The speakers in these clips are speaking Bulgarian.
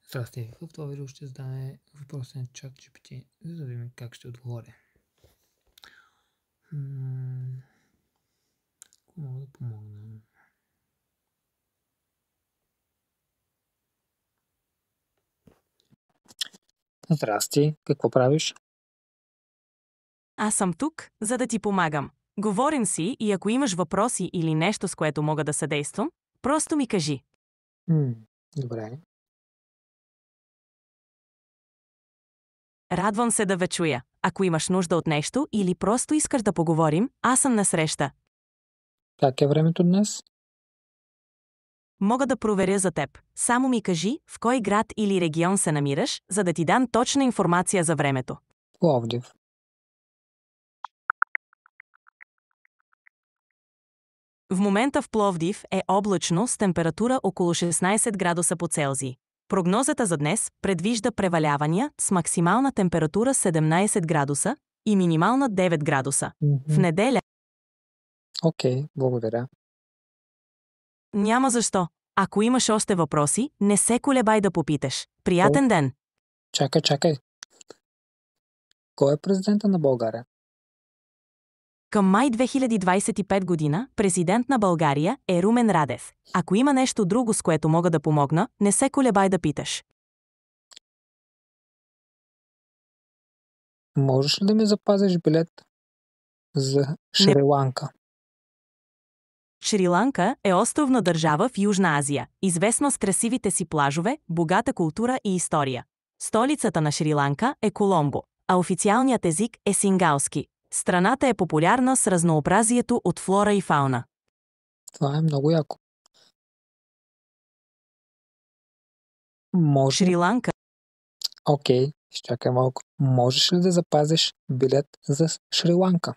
Здрасти, в това видео ще задаме въпроси на ChatGPT, за да видим как ще отговоря. Ако мога да помогна. Здрасти, какво правиш? Аз съм тук, за да ти помагам. Говорим си и ако имаш въпроси или нещо, с което мога да съдействам, просто ми кажи. Добре. Радвам се да ве чуя. Ако имаш нужда от нещо или просто искаш да поговорим, аз съм насреща. Как е времето днес? Мога да проверя за теб. Само ми кажи в кой град или регион се намираш, за да ти дам точна информация за времето. Пловдив. В момента в Пловдив е облачно с температура около 16 градуса по Целзий. Прогнозата за днес предвижда превалявания с максимална температура 17 градуса и минимална 9 градуса. В неделя Окей, благодаря. няма защо. Ако имаш още въпроси, не се колебай да попиташ. Приятен ден! Чакай. Кой е президента на България? Към май 2025 година президент на България е Румен Радев. Ако има нещо друго, с което мога да помогна, не се колебай да питаш. Можеш ли да ми запазиш билет за Шри-Ланка? Шри-Ланка е островна държава в Южна Азия, известна с красивите си плажове, богата култура и история. Столицата на Шри-Ланка е Коломбо, а официалният език е сингалски. Страната е популярна с разнообразието от флора и фауна. Това е много яко. Може... Шри-Ланка Окей, изчакай малко. Можеш ли да запазиш билет за Шри-Ланка?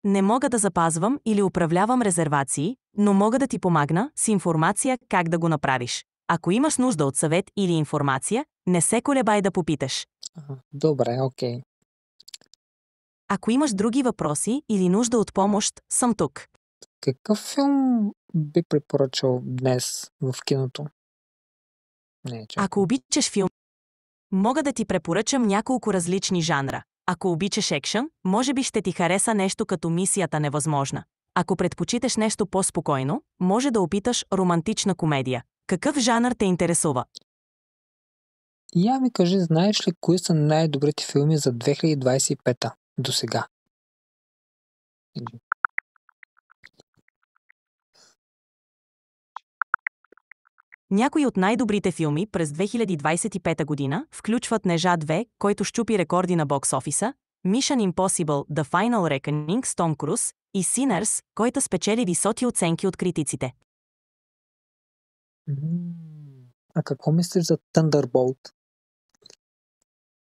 не мога да запазвам или управлявам резервации, но мога да ти помагна с информация как да го направиш. Ако имаш нужда от съвет или информация, не се колебай да попиташ. Добре, окей. Ако имаш други въпроси или нужда от помощ, съм тук. Какъв филм би препоръчал днес в киното? Ако обичаш филм, мога да ти препоръчам няколко различни жанра. Ако обичаш екшън, може би ще ти хареса нещо като Мисията невъзможна. Ако предпочиташ нещо по-спокойно, може да опиташ романтична комедия. Какъв жанр те интересува? Я ми кажи, знаеш ли кои са най-добрите филми за 2025 до сега? Някои от най-добрите филми през 2025 година включват Нежа 2, който щупи рекорди на бокс-офиса, Mission Impossible The Final Reckoning с Том Круз и Sinners, който спечели високи оценки от критиците. А какво мислиш за Thunderbolt?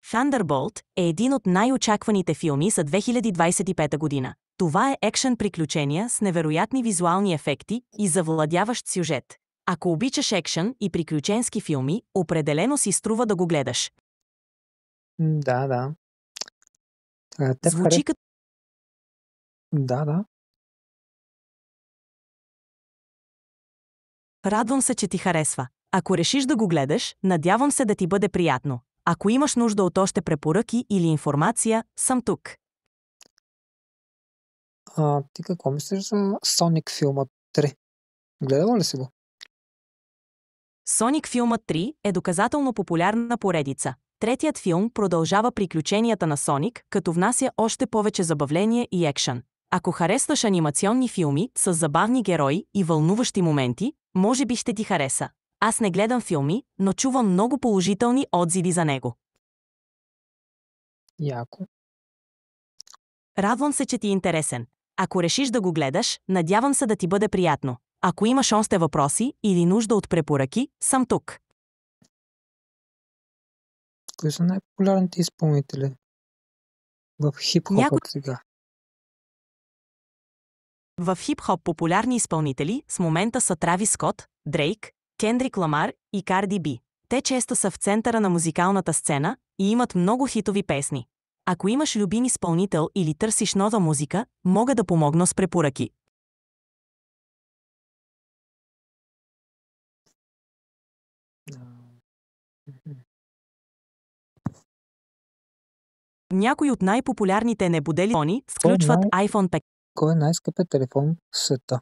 Thunderbolt е един от най-очакваните филми за 2025 година. Това е екшън приключения с невероятни визуални ефекти и завладяващ сюжет. Ако обичаш екшън и приключенски филми, определено си струва да го гледаш. Да. Звучи като... Да. Радвам се, че ти харесва. Ако решиш да го гледаш, надявам се да ти бъде приятно. Ако имаш нужда от още препоръки или информация, съм тук. Ти какво мислиш за Sonic филма 3? Гледала ли си го? Соник филмът 3 е доказателно популярна поредица. Третият филм продължава приключенията на Соник, като внася още повече забавление и екшън. Ако харесваш анимационни филми с забавни герои и вълнуващи моменти, може би ще ти хареса. Аз не гледам филми, но чувам много положителни отзиви за него. Яко. Радвам се, че ти е интересен. Ако решиш да го гледаш, надявам се да ти бъде приятно. Ако имаш още въпроси или нужда от препоръки, съм тук. Кои са най-популярните изпълнители в хип-хопът сега? В хип-хоп популярни изпълнители с момента са Травис Скот, Дрейк, Кендрик Ламар и Карди Би. Те често са в центъра на музикалната сцена и имат много хитови песни. Ако имаш любим изпълнител или търсиш нова музика, мога да помогна с препоръки. Някои от най-популярните небодели телефони включват iPhone 5. Кой е най-скъпият телефон в света?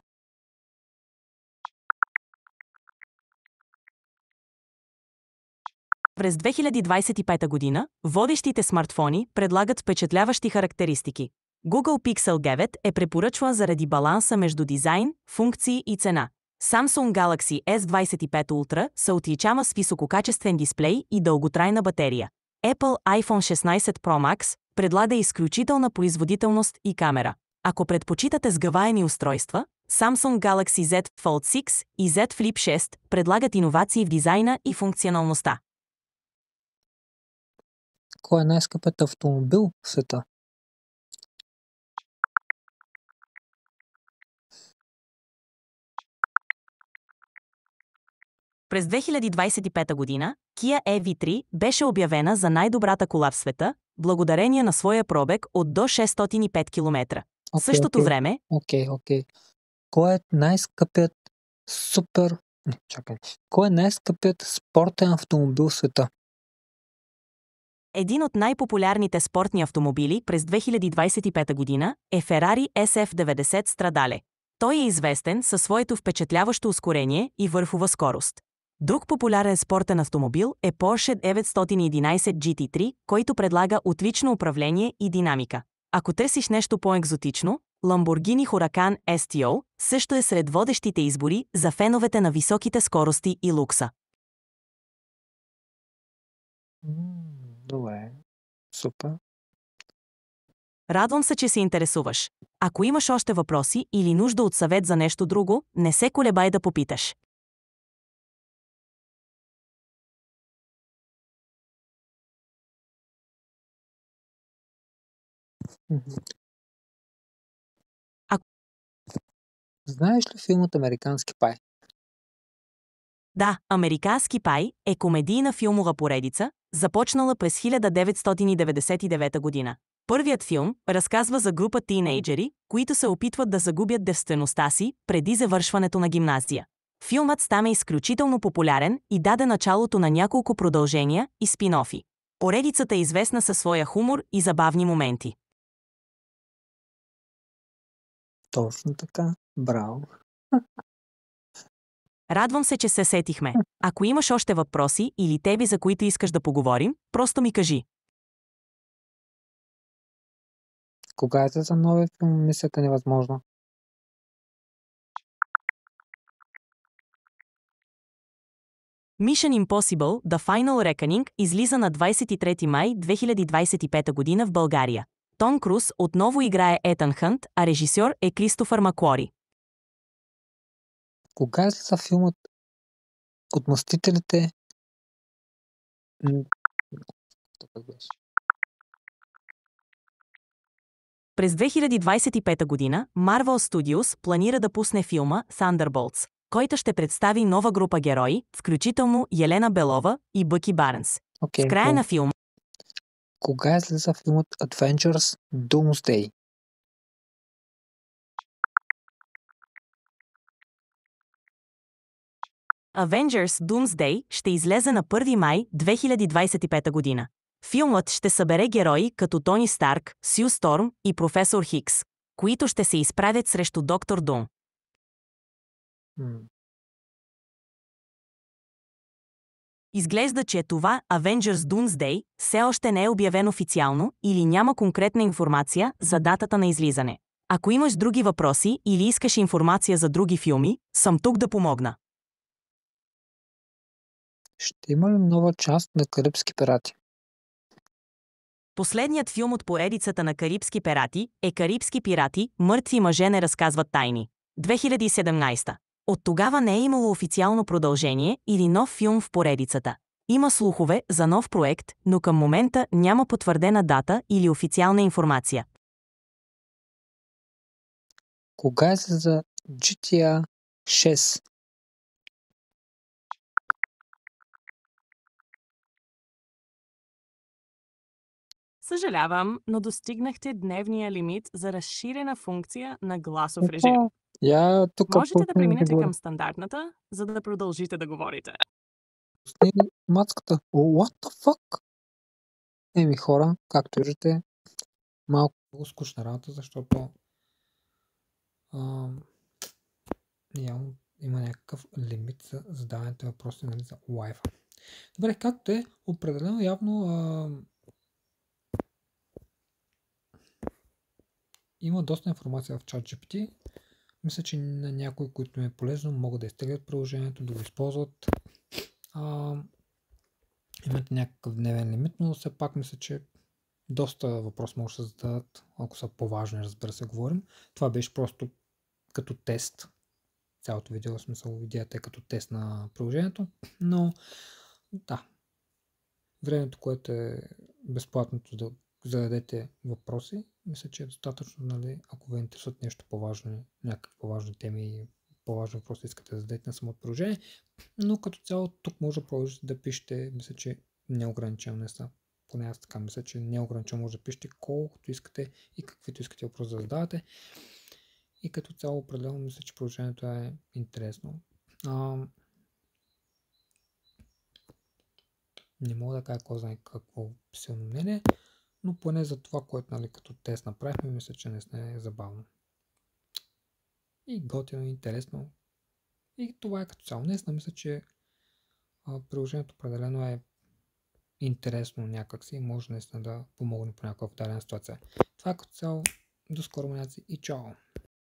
През 2025 година водещите смартфони предлагат впечатляващи характеристики. Google Pixel 9 е препоръчван заради баланса между дизайн, функции и цена. Samsung Galaxy S25 Ultra се отличава с висококачествен дисплей и дълготрайна батерия. Apple iPhone 16 Pro Max предлага изключителна производителност и камера. Ако предпочитате сгъваеми устройства, Samsung Galaxy Z Fold 6 и Z Flip 6 предлагат иновации в дизайна и функционалността. Кой е най-скъпият автомобил в света? През 2025 година Kia EV3 беше обявена за най-добрата кола в света, благодарение на своя пробег от до 605 км. В същото време... Кой е най-скъпият Кой е най-скъпият спортен автомобил в света? Един от най-популярните спортни автомобили през 2025 година е Ferrari SF90 Stradale. Той е известен със своето впечатляващо ускорение и върхова скорост. Друг популярен спортен автомобил е Porsche 911 GT3, който предлага отлично управление и динамика. Ако търсиш нещо по-екзотично, Lamborghini Huracan STO също е сред водещите избори за феновете на високите скорости и лукса. Добре, супер. Радвам се, че се интересуваш. Ако имаш още въпроси или нужда от съвет за нещо друго, не се колебай да попиташ. Знаеш ли филмът Американски пай? Да, Американски пай е комедийна филмова поредица, започнала през 1999 година. Първият филм разказва за група тийнейджери, които се опитват да загубят девствеността си преди завършването на гимназия. Филмът стана изключително популярен и даде началото на няколко продължения и спин-офи. Поредицата е известна със своя хумор и забавни моменти. Точно така. Браво. Радвам се, че се сетихме. Ако имаш още въпроси или теби, за които искаш да поговорим, просто ми кажи. Кога е за новия филм Мисията невъзможна? Mission Impossible – The Final Reckoning излиза на 23 май 2025 година в България. Том Круз отново играе Етън Хънт, а режисьор е Кристофър Маклори. Кога е за филмът Отмъстителите? През 2025 година Marvel Studios планира да пусне филма Thunderbolts, който ще представи нова група герои, включително Елена Белова и Бъки Барнс. В края на филма... Кога е за филмът Avengers Doomsday? Avengers Doomsday ще излезе на 1 май 2025 година. Филмът ще събере герои като Тони Старк, Сю Сторм и професор Хикс, които ще се изправят срещу Доктор Дум. Изглежда, че това Avengers Doomsday все още не е обявен официално или няма конкретна информация за датата на излизане. Ако имаш други въпроси или искаш информация за други филми, съм тук да помогна. Ще има ли нова част на Карибски пирати? Последният филм от поредицата на Карибски пирати е Карибски пирати – Мъртви мъже не разказват тайни. 2017. От тогава не е имало официално продължение или нов филм в поредицата. Има слухове за нов проект, но към момента няма потвърдена дата или официална информация. Кога е за GTA 6? Съжалявам, но достигнахте дневния лимит за разширена функция на гласов режим. Можете да преминете към стандартната, за да продължите да говорите. Мацката. What the fuck? Хора, както виждате, малко скучна работа, защото има някакъв лимит за задаването на въпроси, нали, за Wi-Fi. Добре, както е, определено явно има доста информация в ChatGPT. Мисля, че на някои, които им е полезно, могат да изтеглят приложението, да го използват. Имате някакъв дневен лимит, но все пак мисля, че доста въпроси може да се зададат, ако са по-важни, разбира се, говорим. Това беше просто като тест. Цялото видео, смисъл, идеята е като тест на приложението, но да, времето, което е безплатното да зададете въпроси, мисля, че е достатъчно, нали, ако ви интересуват нещо по-важно, някакви по-важни теми и по-важни въпроси искате да зададете на самото приложение, но като цяло тук може да продължите да пишете, мисля, че неограничено не са. Поне аз така мисля, че неограничено може да пишете колкото искате и каквито искате въпроси да задавате. И като цяло определено мисля, че приложението е интересно. Не мога да кажа кой знае какво силно мнение, но поне за това, което, нали, като тест направихме, мисля, че наистина е забавно. И готино, и интересно. И това е като цяло. Наистина мисля, че приложението определено е интересно някакси и може наистина да помогне по някаква дадена ситуация. Това като цяло. До скоро, маняци, и чао!